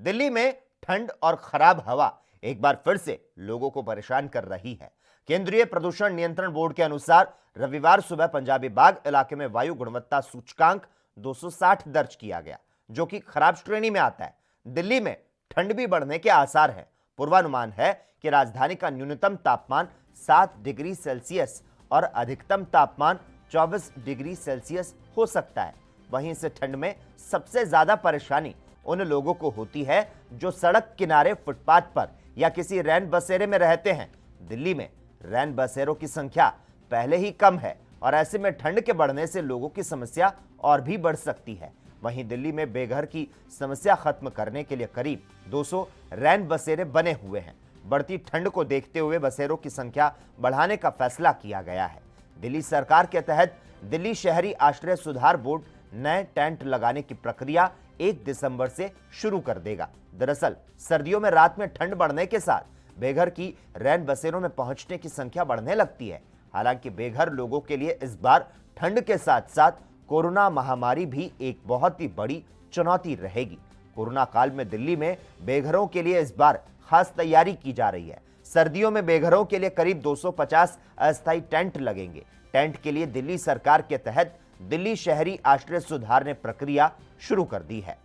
दिल्ली में ठंड और खराब हवा एक बार फिर से लोगों को परेशान कर रही है। केंद्रीय प्रदूषण नियंत्रण बोर्ड के अनुसार रविवार सुबह पंजाबी बाग इलाके में वायु गुणवत्ता सूचकांक 260 दर्ज किया गया, जो कि खराब श्रेणी में आता है। दिल्ली में ठंड भी बढ़ने के आसार हैं। पूर्वानुमान है कि राजधानी का न्यूनतम तापमान 7 डिग्री सेल्सियस और अधिकतम तापमान 24 डिग्री सेल्सियस हो सकता है। वहीं इस ठंड में सबसे ज्यादा परेशानी उन लोगों को होती है जो सड़क किनारे, फुटपाथ पर या किसी रैन बसेरे में रहते हैं। दिल्ली में रैन बसेरों की संख्या पहले ही कम है और ऐसे में ठंड के बढ़ने से लोगों की समस्या और भी बढ़ सकती है। वहीं दिल्ली में बेघर की समस्या खत्म करने के लिए करीब 200 रैन बसेरे बने हुए हैं। बढ़ती ठंड को देखते हुए बसेरों की संख्या बढ़ाने का फैसला किया गया है। दिल्ली सरकार के तहत दिल्ली शहरी आश्रय सुधार बोर्ड नए टेंट लगाने की प्रक्रिया 1 दिसंबर से शुरू कर देगा। दरअसल सर्दियों में रात में ठंड बढ़ने के साथ बेघर की रैन बसेरों में पहुंचने की संख्या बढ़ने लगती है। हालांकि बेघर लोगों के लिए इस बार ठंड के साथ साथ कोरोना महामारी भी एक बहुत ही बड़ी चुनौती रहेगी। कोरोना काल में दिल्ली में बेघरों के लिए इस बार खास तैयारी की जा रही है। सर्दियों में बेघरों के लिए करीब 250 अस्थायी टेंट लगेंगे। टेंट के लिए दिल्ली सरकार के तहत दिल्ली शहरी आश्रय सुधार ने प्रक्रिया शुरू कर दी है।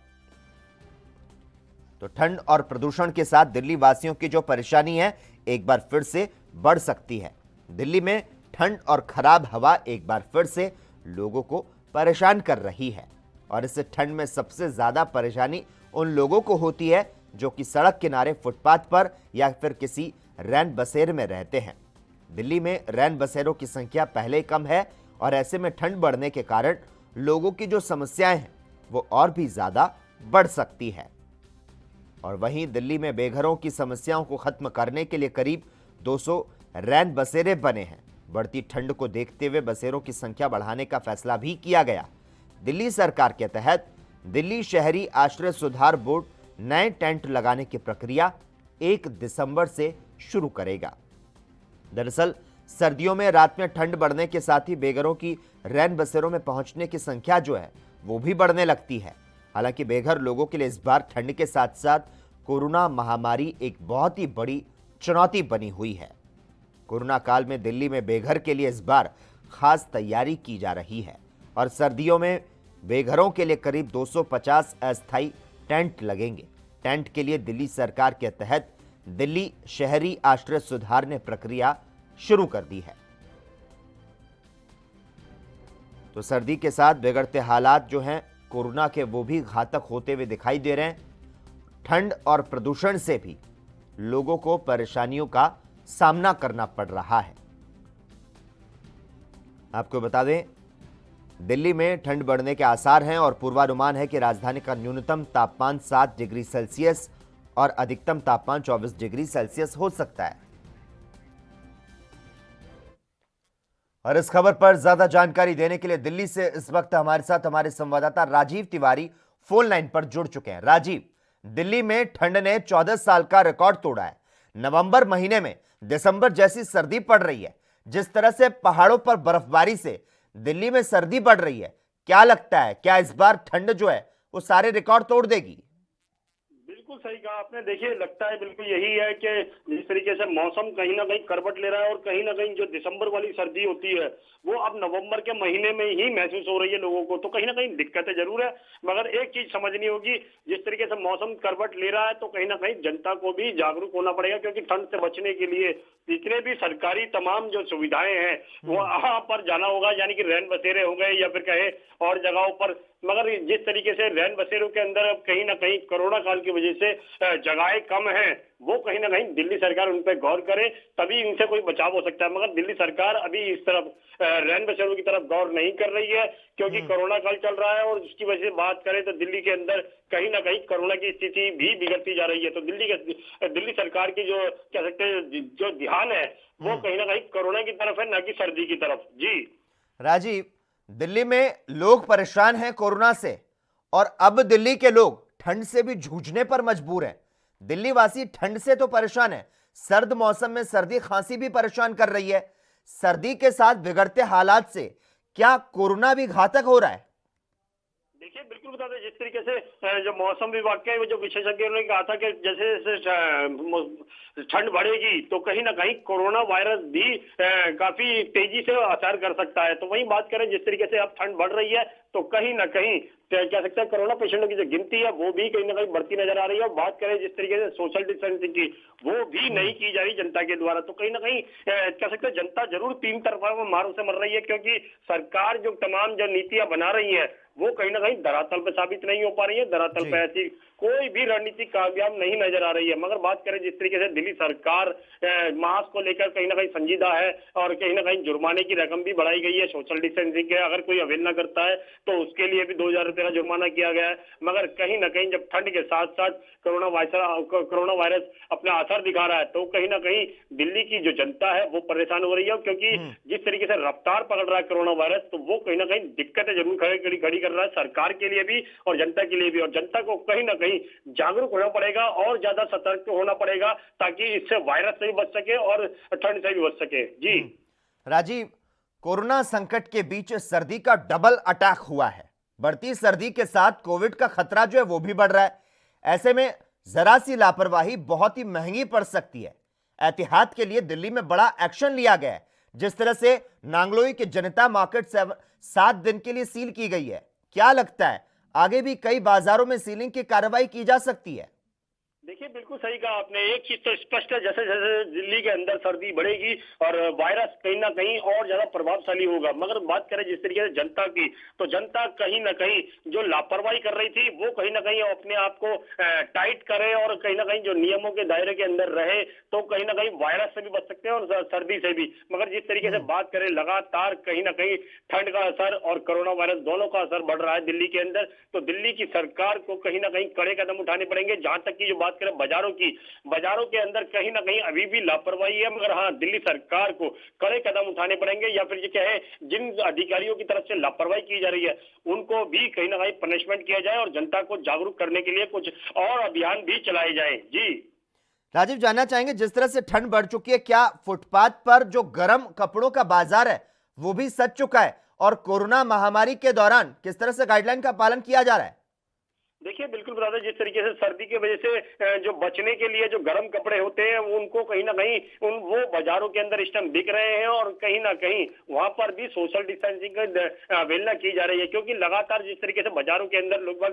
तो ठंड और प्रदूषण के साथ दिल्ली वासियों की जो परेशानी है एक बार फिर से बढ़ सकती है। दिल्ली में ठंड और खराब हवा एक बार फिर से लोगों को परेशान कर रही है और इस ठंड में सबसे ज्यादा परेशानी उन लोगों को होती है जो कि सड़क किनारे, फुटपाथ पर या फिर किसी रैन बसेरे में रहते हैं। दिल्ली में रैन बसेरों की संख्या पहले कम है और ऐसे में ठंड बढ़ने के कारण लोगों की जो समस्याएं हैं वो और भी ज्यादा बढ़ सकती है। और वहीं दिल्ली में बेघरों की समस्याओं को खत्म करने के लिए करीब 200 रैन बसेरे बने हैं। बढ़ती ठंड को देखते हुए बसेरों की संख्या बढ़ाने का फैसला भी किया गया। दिल्ली सरकार के तहत दिल्ली शहरी आश्रय सुधार बोर्ड नए टेंट लगाने की प्रक्रिया 1 दिसंबर से शुरू करेगा। दरअसल सर्दियों में रात में ठंड बढ़ने के साथ ही बेघरों की रैन बसेरों में पहुंचने की संख्या जो है वो भी बढ़ने लगती है। हालांकि बेघर लोगों के लिए इस बार ठंड के साथ साथ कोरोना महामारी एक बहुत ही बड़ी चुनौती बनी हुई है। कोरोना काल में दिल्ली में बेघर के लिए इस बार खास तैयारी की जा रही है और सर्दियों में बेघरों के लिए करीब 250 अस्थायी टेंट लगेंगे। टेंट के लिए दिल्ली सरकार के तहत दिल्ली शहरी आश्रय सुधार ने प्रक्रिया शुरू कर दी है। तो सर्दी के साथ बिगड़ते हालात जो हैं कोरोना के वो भी घातक होते हुए दिखाई दे रहे हैं। ठंड और प्रदूषण से भी लोगों को परेशानियों का सामना करना पड़ रहा है। आपको बता दें, दिल्ली में ठंड बढ़ने के आसार हैं और पूर्वानुमान है कि राजधानी का न्यूनतम तापमान 7 डिग्री सेल्सियस और अधिकतम तापमान 24 डिग्री सेल्सियस हो सकता है। और इस खबर पर ज्यादा जानकारी देने के लिए दिल्ली से इस वक्त हमारे साथ हमारे संवाददाता राजीव तिवारी फोन लाइन पर जुड़ चुके हैं। राजीव, दिल्ली में ठंड ने 14 साल का रिकॉर्ड तोड़ा है। नवंबर महीने में दिसंबर जैसी सर्दी पड़ रही है। जिस तरह से पहाड़ों पर बर्फबारी से दिल्ली में सर्दी बढ़ रही है, क्या लगता है क्या इस बार ठंड जो है वो सारे रिकॉर्ड तोड़ देगी? बिल्कुल सही कहा आपने। देखिए, लगता है बिल्कुल यही है कि जिस तरीके से मौसम कहीं ना कहीं करवट ले रहा है और कहीं ना कहीं जो दिसंबर वाली सर्दी होती है वो अब नवंबर के महीने में ही महसूस हो रही है लोगों को। तो कहीं ना कहीं दिक्कतें जरूर है, मगर एक चीज समझनी होगी, जिस तरीके से मौसम करवट ले रहा है तो कहीं ना कहीं जनता को भी जागरूक होना पड़ेगा, क्योंकि ठंड से बचने के लिए जितने भी सरकारी तमाम जो सुविधाएं हैं वो वहां पर जाना होगा, यानी कि रैन बसेरे हो गए या फिर कहे और जगहों पर। मगर जिस तरीके से रैन बसेरों के अंदर अब कहीं ना कहीं कोरोना काल की वजह से जगहें कम हैं, वो कहीं ना कहीं दिल्ली सरकार उन पर गौर करे, तभी इनसे कोई बचाव हो सकता है। मगर दिल्ली सरकार अभी इस तरफ रैन बसेरों की तरफ गौर नहीं कर रही है, क्योंकि कोरोना काल चल रहा है और उसकी वजह से बात करें तो दिल्ली के अंदर कहीं ना कहीं कोरोना की स्थिति भी बिगड़ती जा रही है। तो दिल्ली सरकार की जो कह सकते हैं जो ध्यान है वो कहीं ना कहीं कोरोना की तरफ है, न कि सर्दी की तरफ। जी राजीव, दिल्ली में लोग परेशान हैं कोरोना से और अब दिल्ली के लोग ठंड से भी जूझने पर मजबूर हैं। दिल्ली वासी ठंड से तो परेशान है, सर्द मौसम में सर्दी खांसी भी परेशान कर रही है। सर्दी के साथ बिगड़ते हालात से क्या कोरोना भी घातक हो रहा है? देखिए बिल्कुल बता दें, जिस तरीके से जो मौसम विभाग के वो जो विशेषज्ञों ने कहा था कि जैसे जैसे ठंड बढ़ेगी तो कहीं ना कहीं कोरोना वायरस भी काफी तेजी से असर कर सकता है। तो वहीं बात करें, जिस तरीके से अब ठंड बढ़ रही है तो कहीं ना कहीं कह सकते हैं कोरोना पेशेंटों की जो गिनती है वो भी कहीं ना कहीं बढ़ती नजर आ रही है। और बात करें जिस तरीके से सोशल डिस्टेंसिंग की, वो भी नहीं की जा रही जनता के द्वारा। तो कहीं ना कहीं कह सकते हैं जनता जरूर तीन तरफा मारों से मर रही है, क्योंकि सरकार जो तमाम जो नीतियां बना रही है वो कहीं ना कहीं धरातल पे साबित नहीं हो पा रही है। धरातल पे ऐसी कोई भी रणनीति कामयाब नहीं नजर आ रही है। मगर बात करें जिस तरीके से दिल्ली सरकार मास्क को लेकर कहीं ना कहीं संजीदा है और कहीं ना कहीं जुर्माने की रकम भी बढ़ाई गई है सोशल डिस्टेंसिंग के। अगर कोई अवहेलना करता है तो उसके लिए भी 2000 रुपये का जुर्माना किया गया है। मगर कहीं ना कहीं जब ठंड के साथ साथ कोरोना वायरस अपना असर दिखा रहा है तो कहीं ना कहीं दिल्ली की जो जनता है वो परेशान हो रही है, क्योंकि जिस तरीके से रफ्तार पकड़ रहा है कोरोना वायरस तो वो कहीं ना कहीं दिक्कतें जरूर खड़ी कर रहा है सरकार के लिए भी और जनता के लिए भी। और जनता को कहीं ना कहीं जागरूक होना पड़ेगा और ज्यादा सतर्क होना पड़ेगा, ताकि इससे वायरस से भी बच सके और ठंड से भी बच सके। जी राजीव, कोरोना संकट के बीच सर्दी का डबल अटैक हुआ है। बढ़ती सर्दी के साथ कोविड का खतरा जो है वो भी बढ़ रहा है। ऐसे में जरा सी लापरवाही बहुत ही महंगी पड़ सकती है। एहतियात के लिए दिल्ली में बड़ा एक्शन लिया गया है। जिस तरह से नांगलोई के जनता मार्केट 7 दिन के लिए सील की गई है, क्या लगता है आगे भी कई बाजारों में सीलिंग की कार्रवाई की जा सकती है? देखिए बिल्कुल सही कहा आपने। एक चीज तो स्पष्ट है, जैसे जैसे दिल्ली के अंदर सर्दी बढ़ेगी और वायरस कहीं ना कहीं और ज्यादा प्रभावशाली होगा। मगर बात करें जिस तरीके से जनता की, तो जनता कहीं ना कहीं जो लापरवाही कर रही थी वो कहीं ना कहीं अपने आप को टाइट करे और कहीं ना कहीं जो नियमों के दायरे के अंदर रहे तो कहीं ना कहीं वायरस से भी बच सकते हैं और सर्दी से भी। मगर जिस तरीके से बात करें, लगातार कहीं ना कहीं ठंड का असर और कोरोना वायरस दोनों का असर बढ़ रहा है दिल्ली के अंदर। तो दिल्ली की सरकार को कहीं ना कहीं कड़े कदम उठाने पड़ेंगे। जहां तक की जो बात करें बाजारों की, बाजारों के अंदर कहीं ना कहीं अभी भी लापरवाही है। मगर हाँ, दिल्ली सरकार को कड़े कदम उठाने पड़ेंगे, या फिर ये क्या है, जिन अधिकारियों की तरफ से लापरवाही की जा रही है उनको भी कहीं ना कहीं पनिशमेंट किया जाए और जनता को जागरूक करने के लिए कुछ और अभियान भी चलाए जाए। जी राजीव, जानना चाहेंगे जिस तरह से ठंड बढ़ चुकी है, क्या फुटपाथ पर जो गर्म कपड़ों का बाजार है वो भी सज चुका है? और कोरोना महामारी के दौरान किस तरह से गाइडलाइन का पालन किया जा रहा है? देखिए बिल्कुल बता दें, जिस तरीके से सर्दी की वजह से जो बचने के लिए जो गर्म कपड़े होते हैं उनको कहीं ना कहीं वो बाजारों के अंदर इस टाइम बिक रहे हैं और कहीं ना कहीं वहां पर भी सोशल डिस्टेंसिंग का अवहेलना की जा रही है। क्योंकि लगातार जिस तरीके से बाजारों के अंदर लोग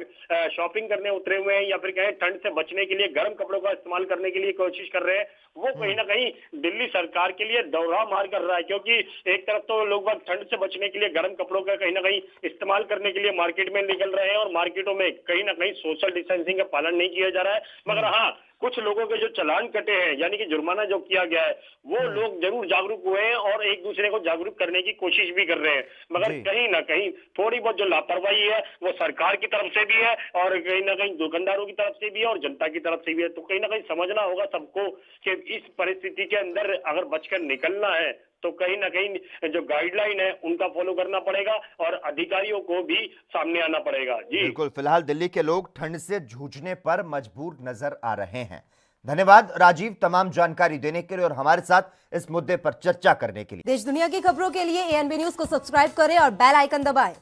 शॉपिंग करने उतरे हुए हैं या फिर कहें ठंड से बचने के लिए गर्म कपड़ों का इस्तेमाल करने के लिए कोशिश कर रहे हैं, वो कहीं ना कहीं दिल्ली सरकार के लिए दौरा मार कर रहा है। क्योंकि एक तरफ तो लोग ठंड से बचने के लिए गर्म कपड़ों का कहीं ना कहीं इस्तेमाल करने के लिए मार्केट में निकल रहे हैं और मार्केटों में कहीं ना कहीं सोशल डिस्टेंसिंग का पालन नहीं किया जा रहा है। मगर हाँ, कुछ लोगों के जो चालान कटे हैं, यानी कि जुर्माना जो किया गया है, वो लोग जरूर जागरूक हुए हैं और एक दूसरे को जागरूक करने की कोशिश भी कर रहे हैं। मगर कहीं ना कहीं थोड़ी बहुत जो लापरवाही है वो सरकार की तरफ से भी है और कहीं ना कहीं दुकानदारों की तरफ से भी है और जनता की तरफ से भी है। तो कहीं ना कहीं समझना होगा सबको कि इस परिस्थिति के अंदर अगर बचकर निकलना है तो कहीं ना कहीं जो गाइडलाइन है उनका फॉलो करना पड़ेगा और अधिकारियों को भी सामने आना पड़ेगा। जी बिल्कुल, फिलहाल दिल्ली के लोग ठंड से जूझने पर मजबूर नजर आ रहे हैं। धन्यवाद राजीव, तमाम जानकारी देने के लिए और हमारे साथ इस मुद्दे पर चर्चा करने के लिए। देश दुनिया की खबरों के लिए एएनबी न्यूज को सब्सक्राइब करें और बेल आइकन दबाएं।